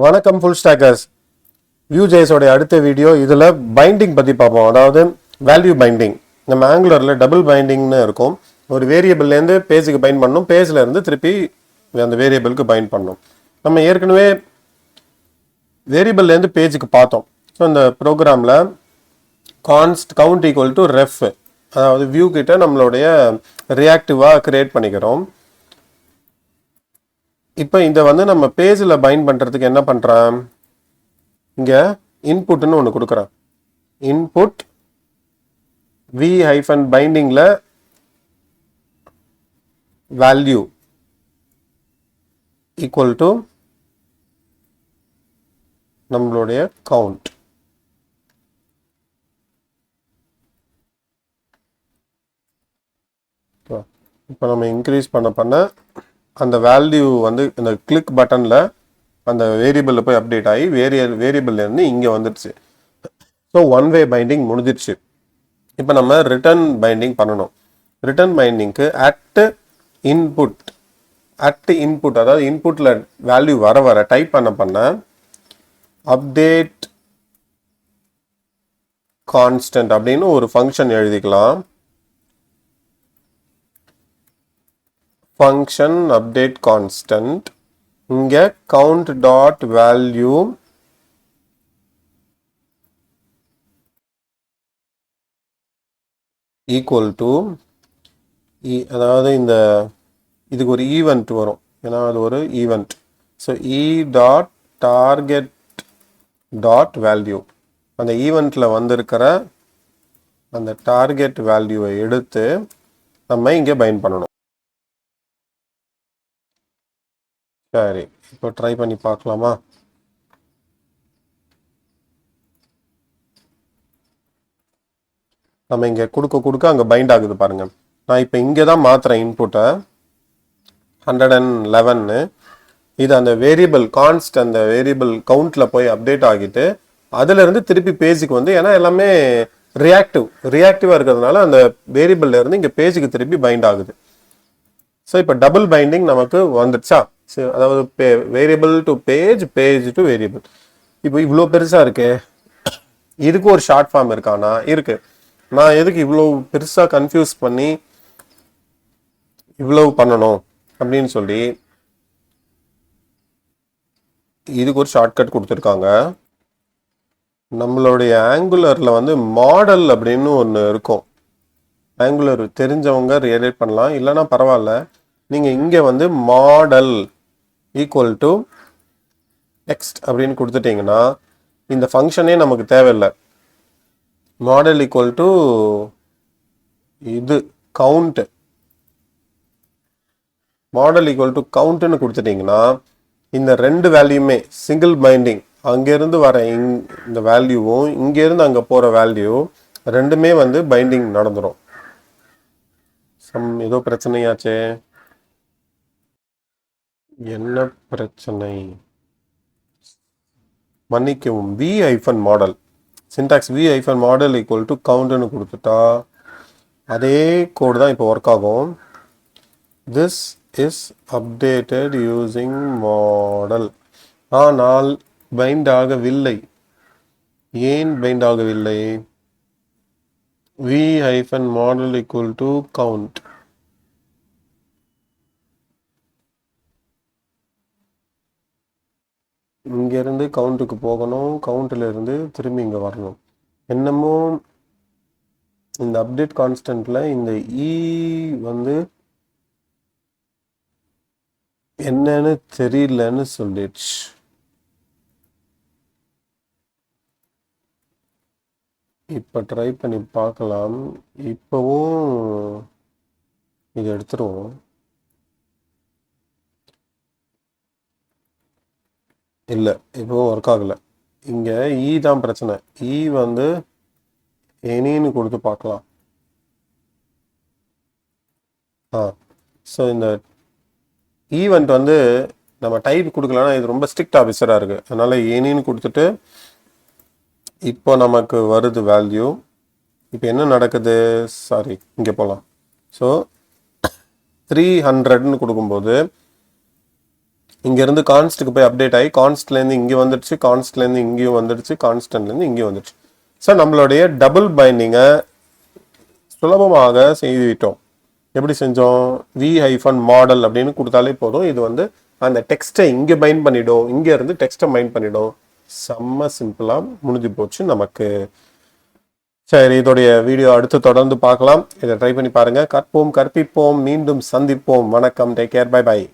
வணக்கம் full stockers. Vue.js உடைய அடுத்த வீடியோ இதில் பைண்டிங் பற்றி பார்ப்போம். அதாவது வேல்யூ பைண்டிங். நம்ம ஆங்குலரில் டபுள் பைண்டிங்னு இருக்கும். ஒரு வேரியபிள்லேருந்து பேஜுக்கு பைண்ட் பண்ணணும், பேஜ்லேருந்து திருப்பி அந்த வேரியபிளுக்கு பைண்ட் பண்ணணும். நம்ம ஏற்கனவே வேரியபிள்லேருந்து பேஜுக்கு பார்த்தோம். ஸோ இந்த ப்ரோக்ராமில் கவுண்ட் ஈக்குவல் டு ரெஃப், அதாவது வியூ கிட்ட நம்மளுடைய ரியாக்டிவாக கிரியேட் பண்ணிக்கிறோம். இப்போ இந்த நம்ம பேஜில் பைண்ட் பண்ணுறதுக்கு என்ன பண்ணுறேன், இங்கே இன்புட்னு ஒன்று கொடுக்குறேன். இன்புட் v-பைண்டிங்கில் வேல்யூ ஈக்குவல் டு நம்மளுடைய கவுண்ட். இப்போ நம்ம இன்க்ரீஸ் பண்ண அந்த வேல்யூ இந்த கிளிக் பட்டனில் அந்த வேரியபிளில் போய் அப்டேட் ஆகி வேரியபிள்லேருந்து இங்கே வந்துடுச்சு. ஸோ ஒன் வே பைண்டிங் முடிஞ்சிடுச்சு. இப்போ நம்ம ரிட்டர்ன் பைண்டிங் பண்ணணும். ரிட்டர்ன் பைண்டிங்க்கு அட் இன்புட் அதாவது இன்புட்டில் வேல்யூ வர டைப் பண்ண அப்டேட் கான்ஸ்டன்ட் அப்படின்னு ஒரு ஃபங்க்ஷன் எழுதிக்கலாம். function update constant, இங்கே count dot value equal to அதாவது இதுக்கு ஒரு ஈவெண்ட் வரும், ஏன்னா அது ஒரு event. So e dot target dot value, அந்த ஈவெண்ட்டில் வந்திருக்கிற அந்த டார்கெட் வேல்யூவை எடுத்து நம்ம இங்கே பைண்ட் பண்ணணும். சரி, இப்போ ட்ரை பண்ணி பார்க்கலாமா? நம்ம இங்கே கொடுக்க அங்கே பைண்ட் ஆகுது பாருங்க. நான் இப்போ இங்கே தான் மாத்துறேன் இன்புட்டை 111. இது அந்த வேரியபிள் அந்த வேரியபிள் கவுண்ட்ல போய் அப்டேட் ஆகிட்டு அதுல இருந்து திருப்பி பேஜுக்கு ஏன்னா எல்லாமே ரியாக்டிவா இருக்கிறதுனால அந்த வேரியபிள்ல இருந்து இங்கே பேஜுக்கு திருப்பி பைண்ட் ஆகுது. ஸோ இப்போ டபுள் பைண்டிங் நமக்கு வந்துடுச்சா? அதாவது variable to page to variable. இப்போ இவ்வளோ பெருசா இருக்கு, இதுக்கு ஒரு ஷார்ட் ஃபார்ம் இருக்கானா? இருக்கு. நான் எதுக்கு இவ்வளோ பெருசா கன்ஃபியூஸ் பண்ணி இவ்வளவு பண்ணணும் அப்படின்னு சொல்லி இதுக்கு ஒரு ஷார்ட்கட் கொடுத்துருக்காங்க. நம்மளுடைய ஆங்குலர்ல மாடல் அப்படின்னு ஒன்று இருக்கும். ஆங்குலர் தெரிஞ்சவங்க ரியலேட் பண்ணலாம், இல்லைன்னா பரவாயில்ல. நீங்க இங்க மாடல் ஈக்குவல் டு டெக்ஸ்ட் அப்படின்னு கொடுத்துட்டீங்கன்னா இந்த ஃபங்க்ஷனே நமக்கு தேவையில்லை. மாடல் ஈக்குவல் டு இது கவுண்ட், மாடல் ஈக்குவல் டு கவுண்ட்னு கொடுத்துட்டீங்கன்னா இந்த ரெண்டு வேல்யூமே சிங்கிள் பைண்டிங், அங்கிருந்து வர இந்த வேல்யூவும் இங்கிருந்து அங்கே போற வேல்யூ ரெண்டுமே பைண்டிங் நடந்துடும். ஏதோ பிரச்சனையாச்சே, என்ன பிரச்சனை? மன்னிக்கவும். v-model syntax v-model equal to கவுண்ட்னு கொடுத்துட்டா அதே கோடு தான் இப்போ ஒர்க் ஆகும். This is updated using model. ஆனால் பைண்ட் ஆகவில்லை. ஏன் பைண்ட் ஆகவில்லை? v-model equal to count. இங்கிருந்து கவுண்ட்டுக்கு போகணும், கவுண்ட்ல இருந்து திரும்பி இங்க வரணும். என்னமோ இந்த அப்டேட் கான்ஸ்டன்ட்ல இந்த இ என்னன்னு தெரியலன்னு சொல்லிடுச்சு. இப்ப ட்ரை பண்ணி பார்க்கலாம். இப்பவும் இது எடுத்துருவோம். இல்லை, இப்போ ஒர்க் ஆகலை. இங்கே இ தான் பிரச்சனை. இ எனின்னு கொடுத்து பார்க்கலாம். ஸோ இந்த ஈவெண்ட் நம்ம டைப் கொடுக்கலன்னா இது ரொம்ப ஸ்ட்ரிக்ட் ஆஃபீஸராக இருக்குது. அதனால் எனின்னு கொடுத்துட்டு இப்போ நமக்கு வருது வேல்யூ. இப்போ என்ன நடக்குது? சாரி, இங்கே போகலாம். ஸோ 300ன்னு கொடுக்கும்போது இங்கேருந்து கான்ஸ்ட்டுக்கு போய் அப்டேட் ஆகி கான்ஸ்ட்லேருந்து இங்கே வந்துடுச்சு, கான்ஸ்ட்லேருந்து இங்கேயும் வந்துடுச்சு, கான்ஸ்டன்ட்லேருந்து இங்கேயும் வந்துடுச்சு. ஸோ நம்மளுடைய டபுள் பைண்டிங்கை சுலபமாக செய்துவிட்டோம். எப்படி செஞ்சோம்? v-model அப்படின்னு கொடுத்தாலே போதும். இது வந்து அந்த டெக்ஸ்ட்டை இங்கே பைண்ட் பண்ணிடும், இங்கே இருந்து டெக்ஸ்ட்டை பைண்ட் பண்ணிடும். செம்ம சிம்பிளாக முடிஞ்சு போச்சு நமக்கு. சரி, இதோடைய வீடியோ அடுத்து தொடர்ந்து பார்க்கலாம். இதை ட்ரை பண்ணி பாருங்கள். கற்போம், கற்பிப்போம், மீண்டும் சந்திப்போம். வணக்கம், டேக் கேர், பை பை.